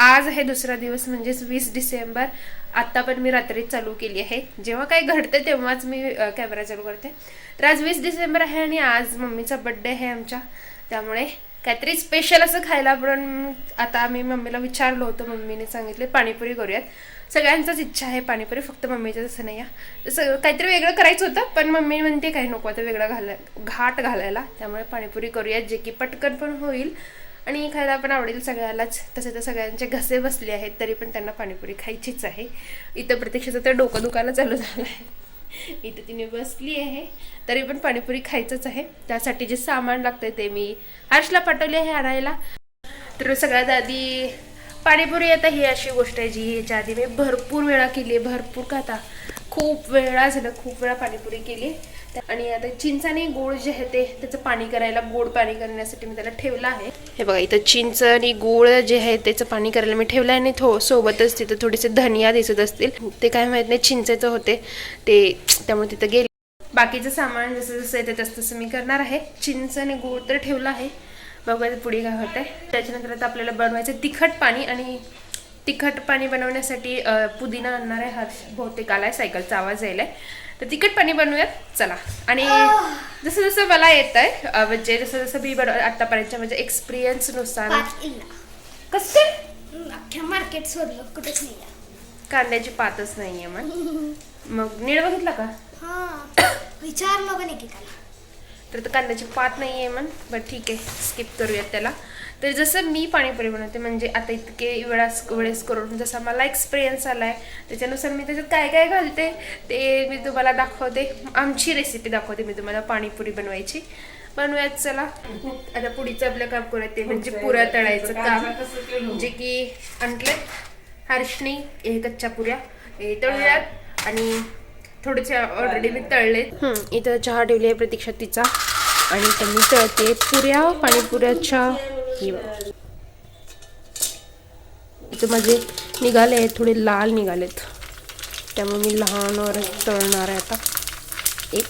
आज आहे दुसरा दिवस म्हणजेच 20 डिसेंबर. आता पण मी रात्री चालू केली आहे. जेव्हा काही घडतं तेव्हाच मी कॅमेरा चालू करते. तर आज 20 डिसेंबर आहे आणि आज मम्मीचा बर्थडे आहे आमच्या. त्यामुळे काहीतरी स्पेशल असं खायला. पण आता आम्ही मम्मीला विचारलं होतं, मम्मीने सांगितले पाणीपुरी करूयात. सगळ्यांचाच इच्छा आहे पाणीपुरी, फक्त मम्मीचं तसं नाही आहे. तसं काहीतरी वेगळं करायचं होतं, पण मम्मी म्हणते काही नको आता वेगळं घाट घालायला. त्यामुळे पाणीपुरी करूयात, जे की पटकन पण होईल आणि खायला पण आवडेल सगळ्यालाच. तसे तर सगळ्यांचे घसे बसले आहेत, तरी पण त्यांना पाणीपुरी खायचीच आहे. इथं प्रत्यक्षाचं तर डोकं दुखायला चालू झालं आहे. इथं तिने बसली आहे, तरी पण पाणीपुरी खायचंच आहे. त्यासाठी जे सामान लागतंय ते मी हर्षला पाठवले आहे आणायला. तर सगळ्यात आधी पाणीपुरी आता ही अशी गोष्ट आहे जी याच्या आधी मी भरपूर वेळा केली आहे. भरपूर का आता खूप वेळा झालं, खूप वेळा पाणीपुरी केली. आणि आता चिंच आणि गोड जे आहे ते त्याचं पाणी करायला, गोड पाणी करण्यासाठी मी त्याला ठेवलं आहे. हे बघा इथं चिंच आणि गोड जे आहे त्याचं पाणी करायला मी ठेवलं आहे. आणि सोबतच तिथं थोडेसे धनिया दिसत असतील, ते काय माहीत नाही, चिंचेचं होते ते, त्यामुळे तिथं गेले. बाकीचं सामान जसं जसं येते तसं तसं मी करणार आहे. चिंच आणि गोड तर ठेवलं आहे, बघूया पुढे काय होत आहे. त्याच्यानंतर आता आपल्याला बनवायचं तिखट पाणी. आणि तिखट पाणी बनवण्यासाठी पुदिना आणणार आहे. हर्ष बहुतेक आलाय, सायकलचा आवाज यायलाय. तर तिखट पाणी बनवूयात चला. आणि जसं जसं मला येत आहे, म्हणजे जसं जसं मी आतापर्यंत म्हणजे एक्सपिरियन्स नुसार. कसं अख्ख्या मार्केट शोधलं, कुठेच नाही. कांद्याची पातच नाहीये. मग नीळ बघितलं का? विचारलं पण एकेकाला, तर कांद्याची पात नाहीये बरं ठीक आहे, स्किप करूयात त्याला. तर जसं मी पाणीपुरी बनवते, म्हणजे आता इतके वेळेस करून जसा मला एक्सपिरियन्स आलाय, त्याच्यानुसार मी त्याच्यात काय काय घालते ते मी तुम्हाला दाखवते. आमची रेसिपी दाखवते मी तुम्हाला पाणीपुरी बनवूयात चला. आता पुढीचं आपलं काम करूयात ते म्हणजे पुऱ्या तळायचं काम, जे की आणले हर्षनी. हे कच्च्या पुऱ्या हे तळूयात. आणि थोडेसे ऑलरेडी मी तळले. इथं चहा ठेवली आहे प्रतीक्षा तिचा, आणि त्यांनी तळते पुऱ्या पाणीपुऱ्याच्या. इथं माझे निघाले आहेत, थोडे लाल निघालेत, त्यामुळे मी लहानवर तळणार आहे आता. एक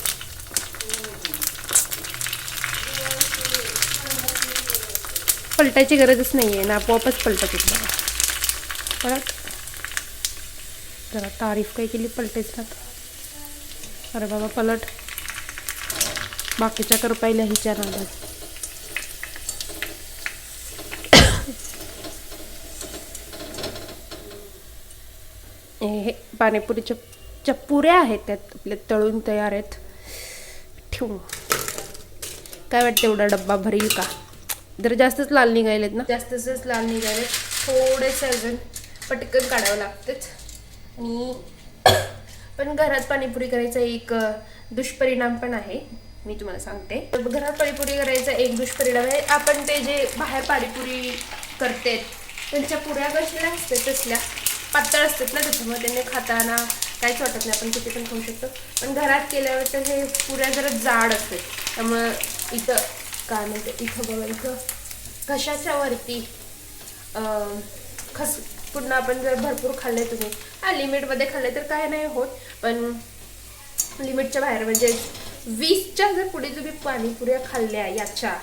पलटायची गरजच नाही आहे ना, आपोआपच पलटत येत. परत जरा तारीफ काय केली पलटायचं. अरे बाबा पलट, बाकीच्या कर पहिल्या हिच्या नादात. हे पाणीपुरीच्या पुऱ्या आहेत, त्यात आपल्या तळून तयार आहेत. ठेवू काय वाटतं, एवढा डब्बा भरील का? जर जास्तच लाल निघालेत ना, जास्तच लाल निघालेत, थोडेसे अजून पटकन काढावं लागतेच. आणि पण घरात पाणीपुरी करायचा एक दुष्परिणाम पण आहे, मी तुम्हाला सांगते. घरात पाणीपुरी करायचा एक दुष्परिणाम आहे, आपण ते जे बाहेर पाणीपुरी करते त्यांच्या पुऱ्या कशा असतात तसल्या पातळ असतात ना, त्याच्यामुळे त्यांनी खाताना काहीच वाटत नाही, आपण किती पण खाऊ शकतो. पण घरात केल्यावर तर हे पुऱ्या जरा जाड असतात, त्यामुळं इथं काय म्हणते, इथं बघा इथं कशाच्या वरती पुन्हा आपण जर भरपूर खाल्ले, तुम्ही लिमिटमध्ये खाल्ले तर काय नाही होत, पण लिमिटच्या बाहेर म्हणजे 20च्या जर पुढे तुम्ही पाणीपुऱ्या खाल्ल्या याच्या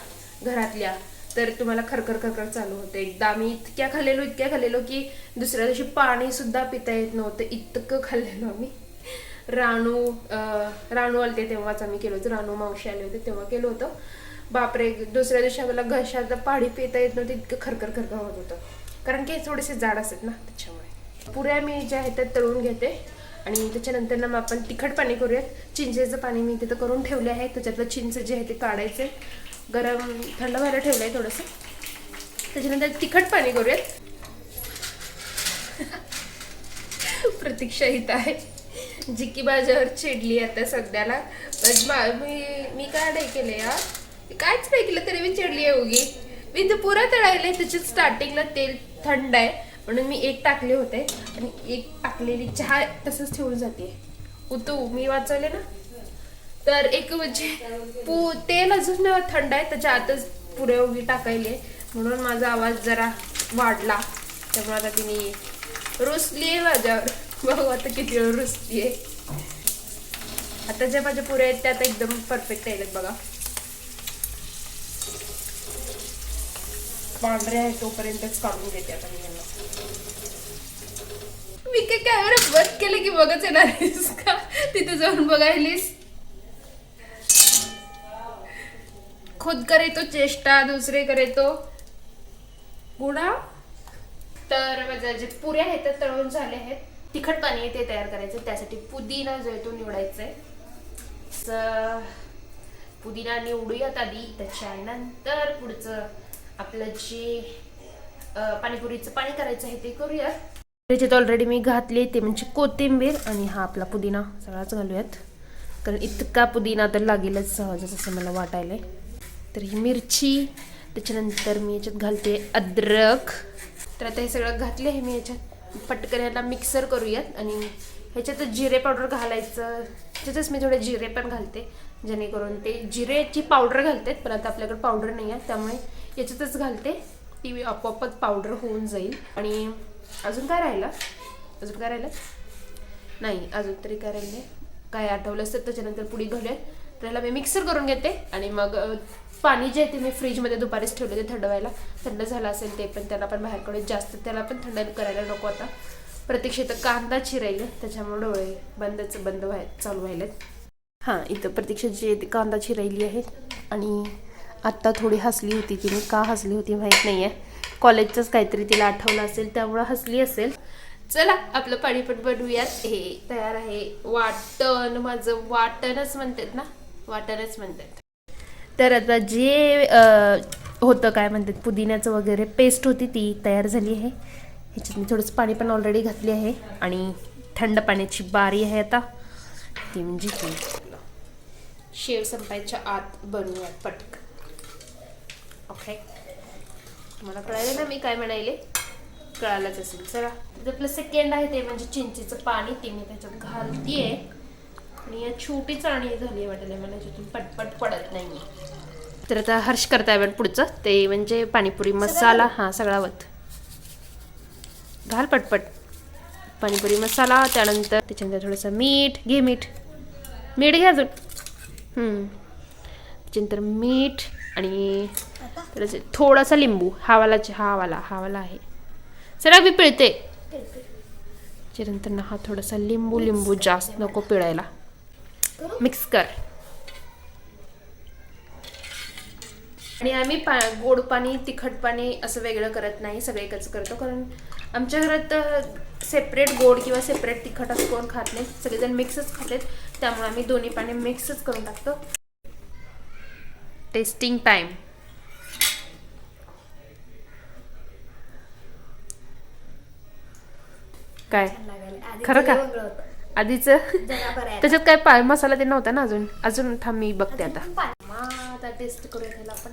घरातल्या, तर तुम्हाला खरखर चालू होते. एकदा आम्ही इतक्या खाल्लेलो की दुसऱ्या दिवशी पाणी सुद्धा पिता येत नव्हतं, इतकं खाल्लेलो आम्ही. राणू आलते तेव्हाच आम्ही केलं होतं, राणू मावशी आले होते तेव्हा केलं होतं. बापरे, दुसऱ्या दिवशी आम्हाला घशात पाणी पिता येत नव्हतं, इतकं खरखर होत होतं, कारण की थोडेसे जाड असतात ना, त्याच्यामुळे. पुऱ्या मी ज्या आहेत त्या तळून घेते. आणि त्याच्यानंतर ना मग आपण तिखट पाणी करूयात. चिंचेचं पाणी मी तिथं करून ठेवले आहे, त्याच्यातलं चिंच जे आहे ते काढायचे, गरम थंड व्हायला ठेवलं आहे थोडंसं. त्याच्यानंतर तिखट पाणी करूयात. प्रतीक्षा इथं आहे, जी की माझ्यावर चिडली आता सध्याला. मी काय नाही केलं यार, कायच नाही केलं तरी मी चिडली आहे उगी. मी ते पुरा तळायला, त्याच्यात स्टार्टिंगला तेल थंड आहे म्हणून मी एक टाकले होते, आणि एक टाकलेली चहा तसंच ठेवून जाते. उतू मी वाचवले ना, तर एक म्हणजे तेल अजून थंड आहे, त्याच्या आतच पुऱ्या उगी टाकायले, म्हणून माझा आवाज जरा वाढला. त्यामुळे आता तिने रुसली आहे माझ्यावर. बघू आता किती वेळ रुसली आहे. आता ज्या माझ्या पुऱ्या आहेत त्या आता एकदम परफेक्ट आहेत बघा. पांढरे आहे तोपर्यंतच काढून घेते आता मी यांना. मी काय कॅमेरा बंद केले की बघच येणार आहेस का तिथे जाऊन बघायलीस. खुद करे तो चेष्टा दुसरे करे तो गुणा. तर माझ्या जे पुऱ्या आहेत त्या तळून झाले आहेत. तिखट पाणी आहे ते तयार करायचं. त्यासाठी पुदिना जो आहे तो निवडायचा आहे. पुदिना निवडूयात आधी. त्याच्यानंतर पुढचं आपलं जे पाणीपुरीचं पाणी करायचं आहे ते करूयात. त्याच्यात ऑलरेडी मी घातली ते म्हणजे कोथिंबीर आणि हा आपला पुदिना सगळाच घालूयात. कारण इतका पुदिना तर लागेलच सहजच असं मला वाटायलंय. तर ही मिरची, त्याच्यानंतर मी याच्यात घालते अद्रक. तर आता हे सगळं घातले आहे मी याच्यात. पटकन याला मिक्सर करूयात. आणि ह्याच्यातच जिरे पावडर घालायचं. त्याच्यातच मी थोडे जिरे पण घालते जेणेकरून ते जिरेची पावडर घालते. पण आता आपल्याकडे पावडर नाही आहे त्यामुळे याच्यातच घालते. ती आपोआपच पावडर होऊन जाईल. आणि अजून काय राहिलं नाही अजून तरी काय राहिले काय आठवलं असतं त्याच्यानंतर पुढे घालूयात. तर ह्याला मी मिक्सर करून घेते. आणि मग पाणी जे आहे ते मी फ्रीजमध्ये दुपारीच ठेवले ते थंड व्हायला. थंड झालं असेल ते पण त्याला पण बाहेर काढून जास्त त्याला पण थंड करायला नको. आता प्रत्यक्षात कांदा चिरायला त्याच्यामुळे डोळे चालू व्हायलेत. हां इथं प्रत्यक्षात जे कांदा चिरायली आहे. आणि आत्ता थोडी हसली होती. तिने का हसली होती माहीत नाही आहे. कॉलेजचंच काहीतरी तिला आठवलं असेल त्यामुळं हसली असेल. चला आपलं पाणी पण बनवूयात. हे तयार आहे वाटण. माझं वाटणच म्हणतात ना वाटणच म्हणतात. तर आता जे होतं काय म्हणतात पुदिन्याचं वगैरे पेस्ट होती ती तयार झाली आहे. ह्याच्यात मी थोडंसं पाणी पण ऑलरेडी घातली आहे. आणि थंड पाण्याची बारी आहे आता. ती म्हणजे शेव संपायच्या आत बनवूयात पटकन. ओके तुम्हाला कळालं ना मी काय म्हणायले. कळालंच असेल. चला आपलं सेकंड आहे ते म्हणजे चिंचेचं पाणी. ते मी त्याच्यात घालतीये. आणि या छोटी चाळणी झाली वाटलं मला याच्यातून पटपट पडत नाही. तर आता हर्ष करताय पण पुढचं ते म्हणजे पाणीपुरी मसाला. हा सगळा वत घाल पटपट. पाणीपुरी मसाला. त्यानंतर त्याच्यानंतर थोडंसं मीठ घे. मीठ घे अजून. त्याच्यानंतर मीठ आणि थोडासा लिंबू. हावाला आहे. चला मी पिळते. त्याच्यानंतर ना हा थोडासा लिंबू जास्त नको पिळायला. मिक्स कर. आणि आम्ही गोड पाणी तिखट पाणी असं वेगळं करत नाही. सगळे एकच करतो. कारण आमच्या घरात सेपरेट गोड किंवा सेपरेट तिखट असं कोण खात नाही. सगळेजण मिक्सच खातात. त्यामुळे आम्ही दोन्ही पाणी मिक्सच करून टाकतो. Testing time. काय खरं का आधीच त्याच्यात काय मसाला ते नव्हता ना अजून थांब मी बघते आता टेस्ट करूया त्याला आपण.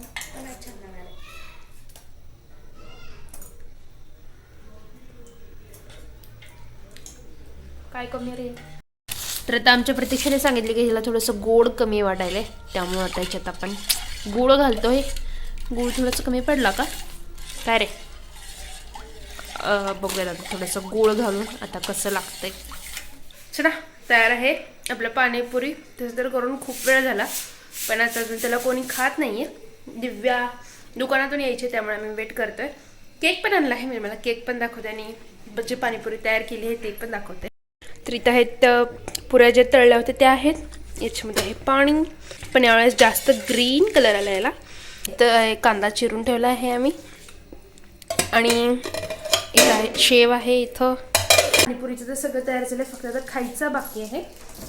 काय कमी रे. तर आता आमच्या प्रतीक्षेने सांगितले की ह्याला थोडंसं गोड कमी वाटायलंय त्यामुळे आता याच्यात आपण गूळ घालतोय. गूळ थोडंसं कमी पडला का काय रे. बघूया आता थोडंसं गूळ घालून आता कसं लागतंय. चला तयार आहे आपलं पाणीपुरी. तसं तर करून खूप वेळ झाला पण आता अजून त्याला कोणी खात नाहीये. दिव्या दुकानातून यायचे त्यामुळे आम्ही वेट करतोय. केक पण आणला आहे मी. मला केक पण दाखवते आणि जी पाणीपुरी तयार केली आहे ते पण दाखवते. तर इथं आहेत पुऱ्या ज्या तळल्या होत्या त्या आहेत. याच्यामध्ये आहे पाणी पण यावेळेस जास्त ग्रीन कलर आला याला. इथं कांदा चिरून ठेवला आहे आम्ही. आणि इथं आहे शेव आहे. इथं पाणीपुरीचं तर सगळं तयार झालं. फक्त आता खायचं बाकी आहे.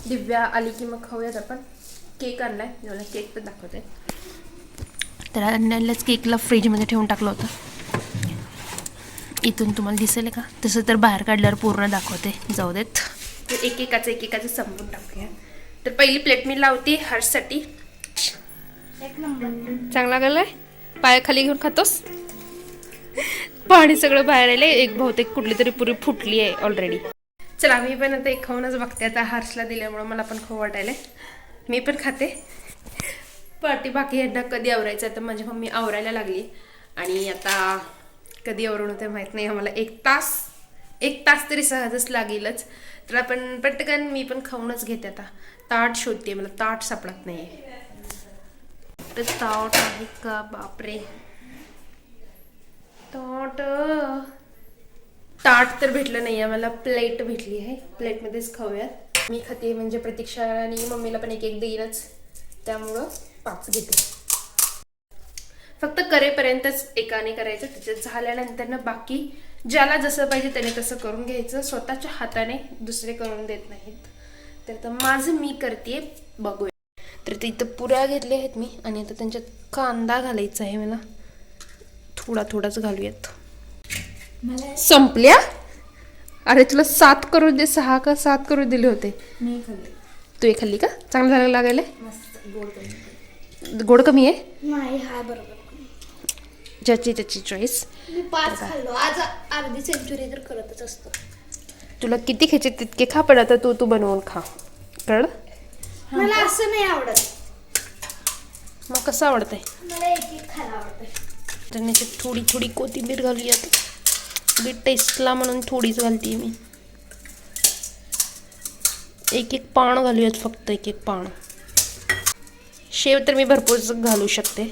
दिव्या आली की मग खाऊयात आपण. केक आणलाय मला केक पण दाखवते. तर आणल्यालाच केकला फ्रीजमध्ये ठेवून टाकलं होतं. इथून तुम्हाला दिसेल का तसं तर बाहेर काढल्यावर पूर्ण दाखवते. जाऊ देत. तर एकेकाचं संपवून टाकूया. तर पहिली प्लेट मी लावते हर्षसाठी. चांगला गेलाय. पायाखाली घेऊन खातोस. पाणी सगळं बाहेर आले. एक बहुतेक कुठली तरी पुरी फुटली आहे ऑलरेडी. चला मी पण आता एक खाऊनच बघते. आता हर्षला दिल्यामुळं मला पण खाऊ वाटायलंय. मी पण खाते. पार्टी बाकी यांना कधी आवरायचं तर माझी मम्मी आवरायला लागली. आणि आता कधी आवरून होते माहीत नाही आम्हाला. एक तास तरी सहजच लागेलच. तर आपण पटकन मी पण खाऊनच घेते. आता ताट शोधते. मला ताट सापडत नाही. तर ताट आहे का बापरे. ताट तर भेटलं नाही आहे मला, प्लेट भेटली आहे. प्लेटमध्येच खाऊयात. मी खाते म्हणजे प्रतीक्षा आणि मम्मीला पण एक एक देईनच, त्यामुळं 5 घेते. फक्त करेपर्यंतच एकाने करायचं, त्याच्यात झाल्यानंतर ना बाकी ज्याला जसं पाहिजे त्याने तसं करून घ्यायचं. स्वतःच्या हाताने दुसरे करून देत नाहीत. तर माझं मी करते, बघूया. तर ते इथं पुऱ्या घेतल्या आहेत मी आणि आता त्यांच्यात कांदा घालायचा आहे मला. थोडाच घालूयात. संपल्या? अरे तुला 7 करू दे, 6 का 7 करू दिले होते. मी खाल्ली. तू हे खाल्ली का? चांगलं झालं लागायला? मस्त गोड कमी. गोड कमी आहे? नाही, हा बरोबर. ज्याची त्याची चॉईस. मी 5 खाल्लो. आज अर्धी सेंचुरी तर करतच असतो. तुला किती खायचे तितके खा, पण आता तू बनवून खा, कळलं? मला असं नाही आवडत. मग कसं आवडतंय? मला एक खायला आवडतं. तर थोडी कोथिंबीर घालूयात. टेस्टला म्हणून थोडीच घालते मी. एक पान घालूयात, फक्त एक पान. शेव तर मी भरपूर घालू शकते.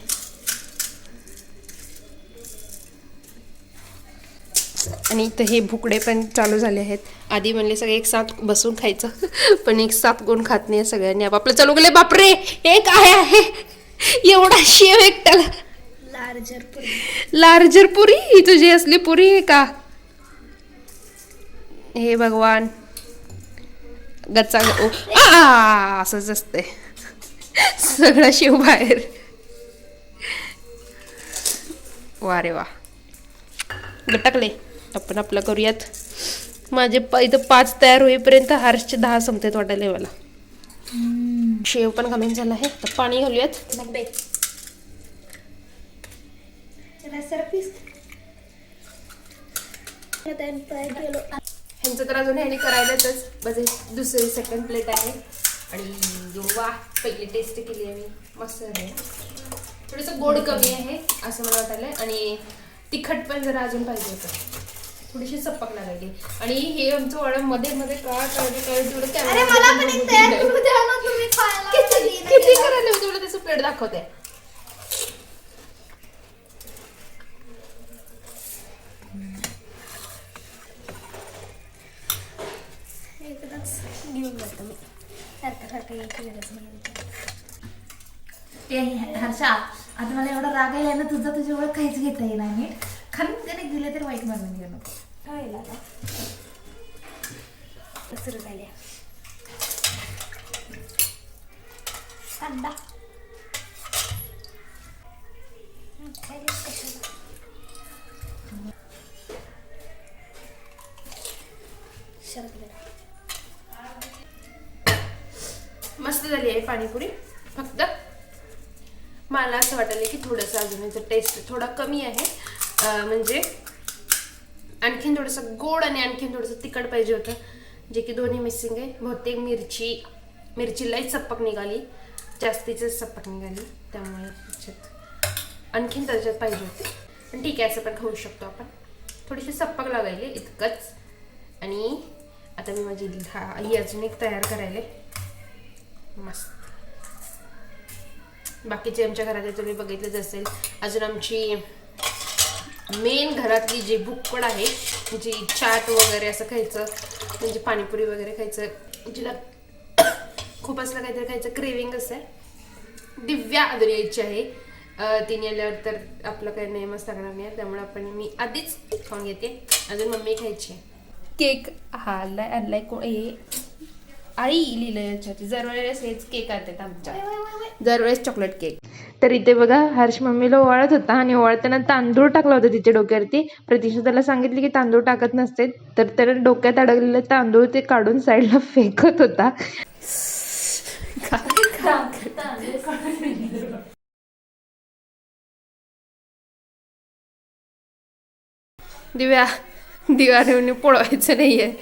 आणि इथं हे भुकडे पण चालू झाले आहेत. आधी म्हणले सगळे एक साथ बसून खायचं, पण एक साथ कोण खात नाही. सगळ्यांनी आपापलं चालू केलं. बापरे, एक आहे एवढा शेव एकट्याला. लार्जर पुरी ही तुझी असली पुरी आहे का? हे भगवान, गच्चा असंच असते, सगळा शेव बाहेर. वा रे वा, गटकले. आपण आपलं करूयात. माझे इथं 5 तयार होईपर्यंत हर्षचे 10 संपतात वाटायला मला. शेव पण घालून झालं आहे, तर पाणी घालूयात. मग बाई ह्यांचं तर अजून ह्याने करायलाच माझे दुसरी सेकंड प्लेट आहे. आणि वा, पहिली टेस्ट केली आहे मी, मस्त आहे. थोडंसं गोड कमी आहे असं मला वाटायलंय. आणि तिखट पण जरा अजून पाहिजे होतं, थोडीशी चप्पक लागायली. आणि हे आमचं वळ मध्ये मध्ये काय तेवढं किती करायला तेवढं त्याचं प्लेट दाखवते. घेऊन जातो मी. सारखं यायची गरज नाही. ते हर्षा, आता मला एवढा राग आहे ना तुझा, तुझ्या एवढं काहीच घेता येणार नीट. कारण त्याने दिले तर वाईट मानून घेऊ नको. सुरू झाले कांदा. मस्त झाली आहे पाणीपुरी. फक्त मला असं वाटलं की थोडंसं अजून याचं टेस्ट थोडा कमी आहे. म्हणजे आणखीन थोडंसं गोड आणि आणखीन थोडंसं तिखट पाहिजे होतं, जे की दोन्ही मिसिंग आहे. बहुतेक मिरची लई चप्पक निघाली, जास्तीच चप्पक निघाली, त्यामुळे त्याच्यात आणखीन त्याच्यात पाहिजे होते. पण ठीक आहे, असं पण खाऊ शकतो आपण. थोडीशी चप्पक लागायली इतकंच. आणि आता मी माझी ही अजून एक तयार करायला मस्त. बाकीचे आमच्या घरात तुम्ही बघितलंच असेल. अजून आमची मेन घरातली जी भुक्कड आहे, जी चाट वगैरे असं खायचं, म्हणजे पाणीपुरी वगैरे खायचं, जिला खूप असलं काहीतरी खायचं क्रेविंग असं आहे, दिव्या अजून यायची आहे. तिने आल्यावर तर आपलं काही नेमच लागणार नाही, त्यामुळे मी आधीच खाऊन घेते. अजून मम्मी खायची. केक आणलाय कोण हे आई लिहिलंय याच्यावरती. दरवेळेस हेच केक आणतात आमच्या, दरवेळेस चॉकलेट केक. तर इथे बघा, हर्ष मम्मीला ओवाळत होता आणि ओवाळताना तांदूळ टाकला होता तिच्या डोक्यावरती. प्रतीक्षा त्याला सांगितली की तांदूळ टाकत नसते, तर त्याला डोक्यात अडकलेलं तांदूळ ते काढून साईडला फेकत होता. दिव्याने पोळवायचं नाहीये.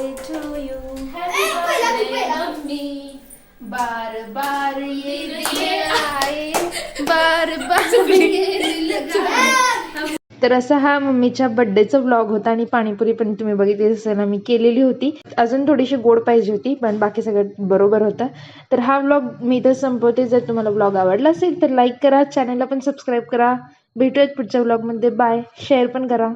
To you, happy birthday mummy, बार बार ये दिन आए, बार बार ये दिल लगाए. तर असा हा मम्मीच्या बर्थडेचा व्लॉग होता आणि पाणीपुरी पण तुम्ही बघितली असेल ना मी केलेली होती. अजून थोडीशी गोड पाहिजे होती पण बाकी सगळं बरोबर होतं. तर हा व्लॉग मी तर संपवते. जर तुम्हाला व्लॉग आवडला असेल तर लाईक करा, चॅनलला पण सबस्क्राईब करा. भेटूयात पुढच्या व्लॉगमध्ये. बाय. शेअर पण करा.